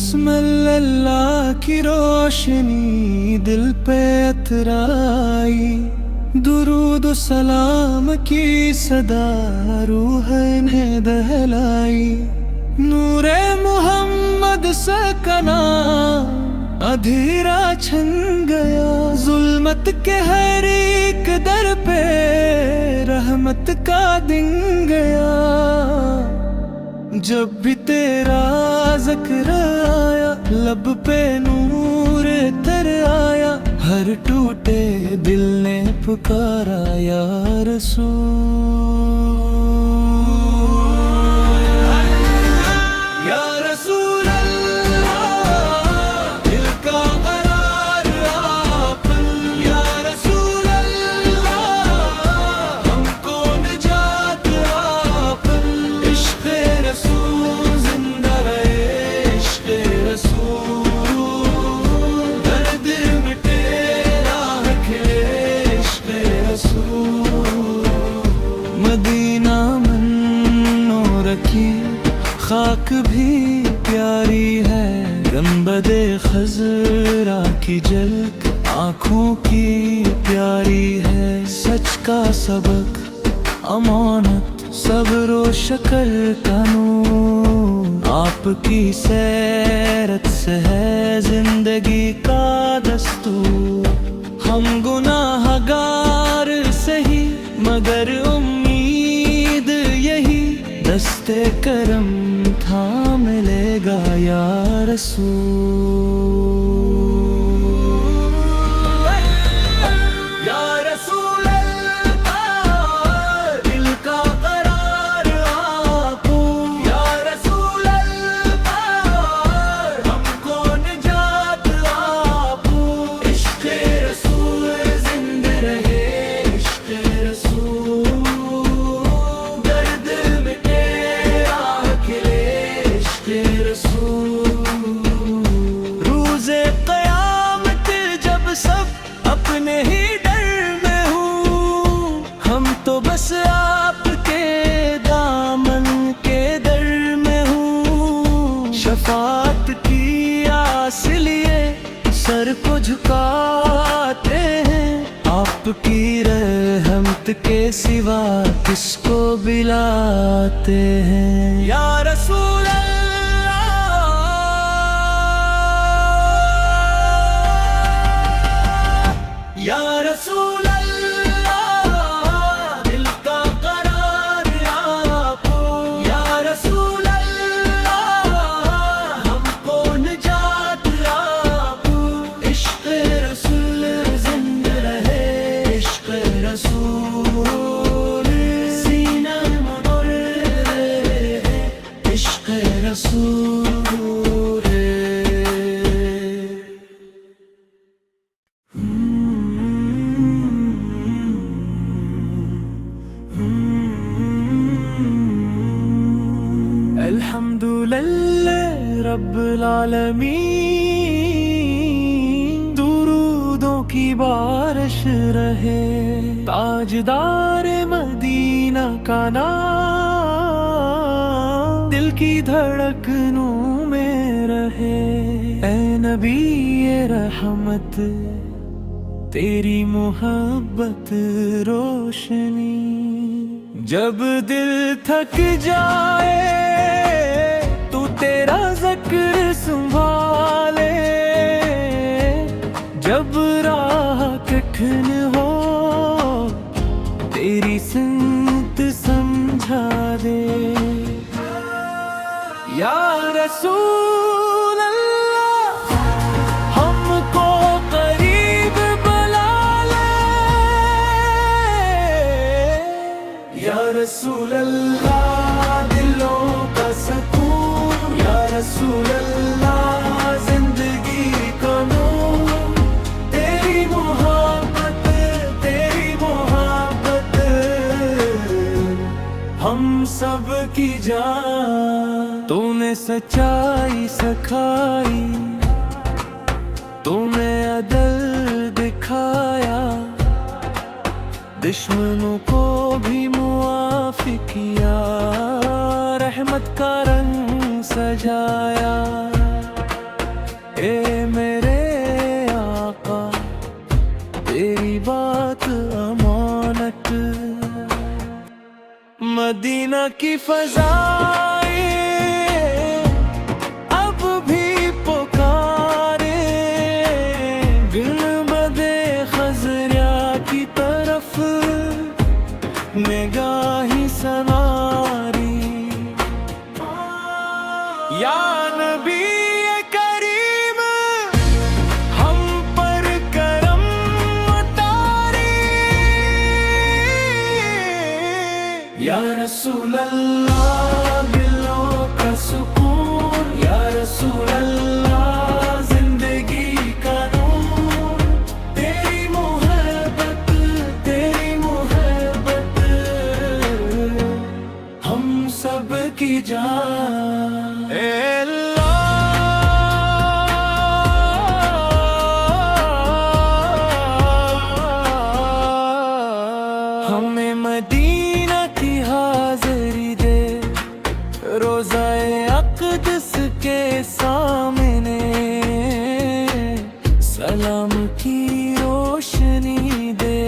बिस्मिल्लाह की रोशनी दिल पे अतराई, दुरूद सलाम की सदा रूह ने दहलाई। नूरे मोहम्मद से कना अधीरा छन गया, जुल्मत के हर एक दर पे रहमत का दिन गया। जब भी तेरा ज़िक्र आया, लब पे नूर तर आया, हर टूटे दिल ने पुकारा या रसूल, या रसूल अल्लाह, दिल का करार आप, या रसूल अल्लाह, हमको निजात आप। इश्क़ रसूल जिंदा रहे, इश्क़ रसूल दर्द मिटे राह खिले, इश्क़ रसूल। मदीना मन्नो रखी खाक भी प्यारी है, गंबदे खज़रा की झलक आँखों की प्यारी है। सच का सबक अमानत सब्र व शक्र का नूर, आपकी सैरत से है जिंदगी का दस्तूर। हम गुनाहगार सही मगर उम्मीद यही, दस्ते करम थाम लेगा या रसूल, या रसूल अल्लाह, दिल का करार आप, या रसूल अल्लाह, हमको निजात आप। इश्क़ रसूल जिंदा रहे, इश्क़ रसूल दर्द मिटे राह खिले, इश्क़ रसूल। रोज़े क़यामत जब सब अपने ही डर में हूँ, हम तो बस आपके दामन के दर में हूँ। शफ़ाअत की आस लिए सर को झुकाते हैं, आपकी रहमत के सिवा किसको बिलाते हैं। या रसूल अल्लाह, या रसूल अल्लाह, दिल का करार आप, या रसूल अल्लाह, हमको निजात आप। इश्क़ रसूल जिंदा रहे, इश्क़ रसूल सीना मुनव्वर रहे, इश्क़ रसूल। अल्हम्दुलिल्लाह रब्बिल आलमीन, दुरूदों की बारिश रहे, ताजदार मदीना का नाम दिल की धड़कनों में रहे। ऐ नबी ये रहमत, तेरी मोहब्बत रोशनी, जब दिल थक जाए तू तेरा ज़िक्र संभाले, जब राह कठिन हो तेरी संगत समझा दे। या रसूल अल्लाह, हमको करीब बुला ले, या रसूल अल्लाह, दिलों का सकून, या रसूल अल्लाह, जिंदगी का नूर। तेरी मोहब्बत हम सब की जान, तूने सच्चाई सिखाई, तूने अदल दिखाया, दुश्मनों को भी मुआफ़ किया, रहमत का रंग सजाया। ए मेरे आका तेरी बात अमानत। मदीना की फज़ाएं अब भी पुकारे, गुंबदे खज़रिया की तरफ निगाही सवारी। या नबी करीम हम पर करम उतारे, या रसूल अल्लाह दिलों का सुकून, या रसूल अल्लाह जिंदगी का नूर, तेरी मोहब्बत हम सब की जान। ए अल्लाह हमें मदीना की हाज़री दे, रोज़ाए अक़दस के सामने सलाम की रोशनी दे।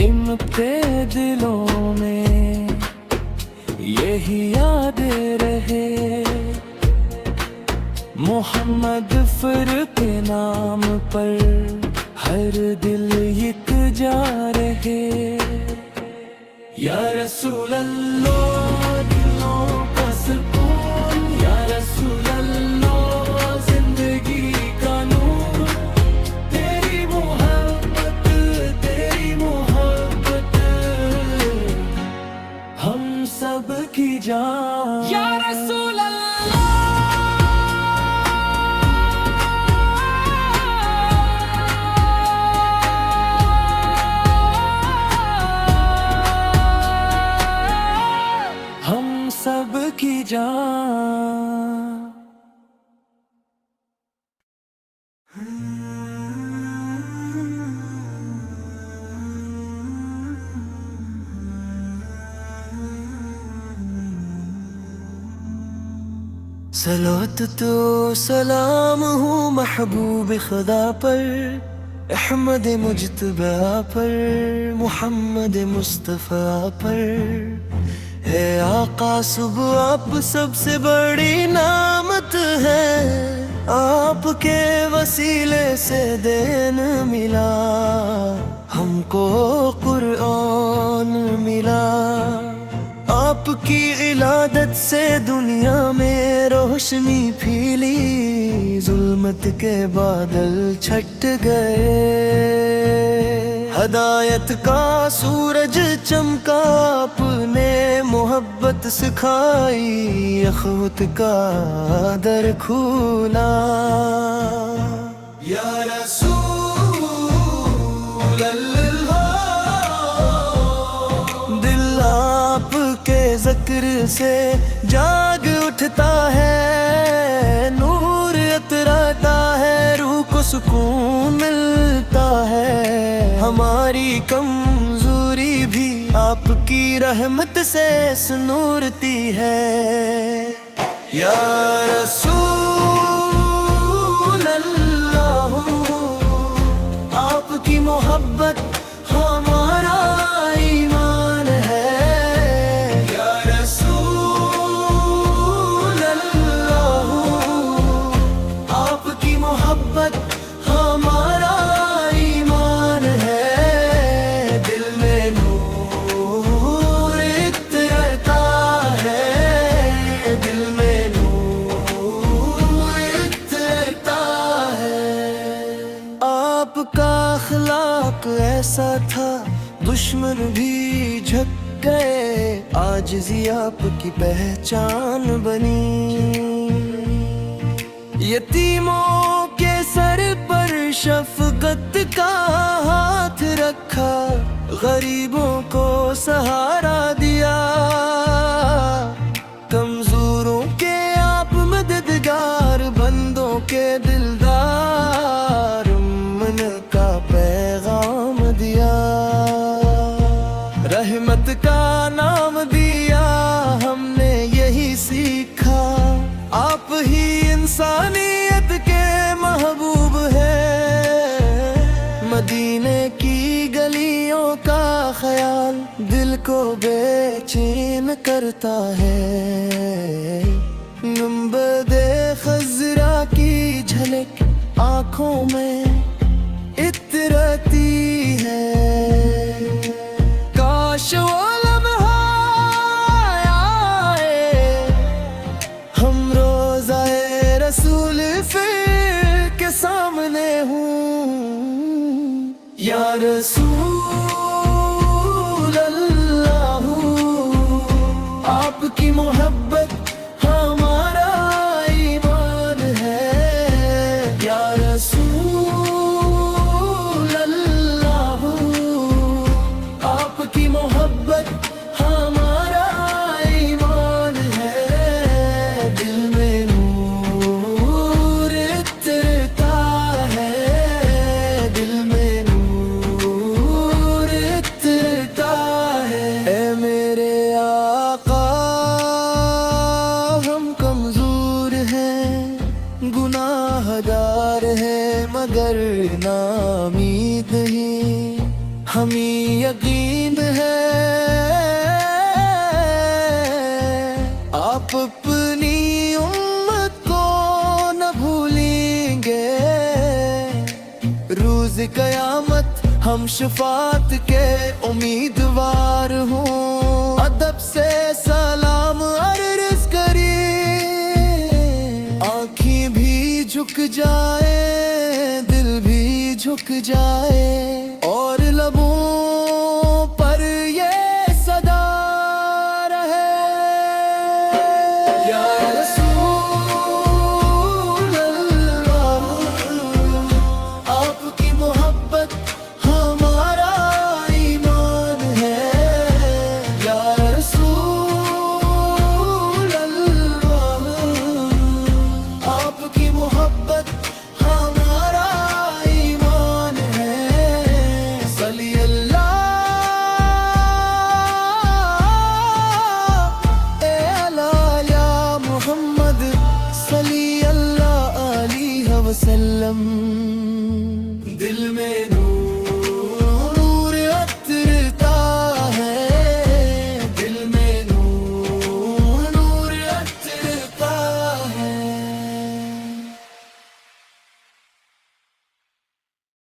इमते दिलों में यही याद रहे, मोहम्मद फिर के नाम पर हर दिल एक जा रहे। या रसूल अल्लाह दिलों का सुकून, या रसूल अल्लाह जिंदगी का नूर, तेरी मोहब्बत हम सब की जान। या रसूल हम सब की जान। सलात तो सलाम हूँ महबूब खुदा पर, अहमद मुज्तबा पर, मोहम्मद मुस्तफ़ा पर। है आका सुबह आप सबसे बड़ी नामत है, आपके वसीले से देन मिला, हमको कुरान मिला। आपकी इलादत से दुनिया में रोशनी फैली, जुल्मत के बादल छट गए। हदायत का सूरज चमका, आपने मोहब्बत सिखाई, अखवत का दर खुला। या रसूल अल्लाह दिल आपके ज़िक्र से जाग उठता है, नूर अतराता है, रूह को सुकून मिलता है। हमारी कमजोरी भी आपकी रहमत से सुनूरती है। या रसूल अल्लाह आपकी मोहब्बत हमारा ईमान है। या रसूल अल्लाह आपकी मोहब्बत हमारा ईमान है। दिल में नूर इतरता है, दिल में नूर इतरता है। आपका अखलाक ऐसा था, दुश्मन भी झक गए, आजिज़ी आपकी पहचान बनी। यतीमों के सर पर शफ़क़त का हाथ रखा, गरीबों को सहारा दिया। कमजोरों के आप मददगार, बंदों के दिलदार, मन का पैगाम दिया। रहमत का नाम दिया, हमने यही सीखा। आप इंसानियत के महबूब है। मदीने की गलियों का ख्याल दिल को बेचैन करता है। गुंबदे खजरा की झलक आँखों में इतरती है। काश वो लम्हा आए, हम रोज़ाए रसूल फिर के सामने हूँ। या रसूल अल्लाह, आपकी मोहब्बत हमारा ईमान है। या रसूल अल्लाह, आपकी मोहब्बत हमारा ईमान है। दिल में नूर इतरता है, दिल में नूर इतरता है। ऐ मेरे आका, हम कमजोर हैं, गुनाहगार हैं, मगर नाउमीद नहीं। हमें यकीन है आप अपनी उम्मत को न भूलेंगे। रोज कयामत हम शफात के उम्मीदवार हूँ। अदब से सलाम अर्ज करिए, आँखें भी झुक जाए, दिल भी झुक जाए, और लबों पर ये सदा रहे। या रसूल अल्लाह, आपकी मोहब्बत हमारा ईमान है। या रसूल अल्लाह, आपकी मोहब्बत हमारा ईमान है। सल्ली अल्लाह अला या मुहम्मद, सल्ली अल्लाह अलैहि वसल्लम। दिल में नूर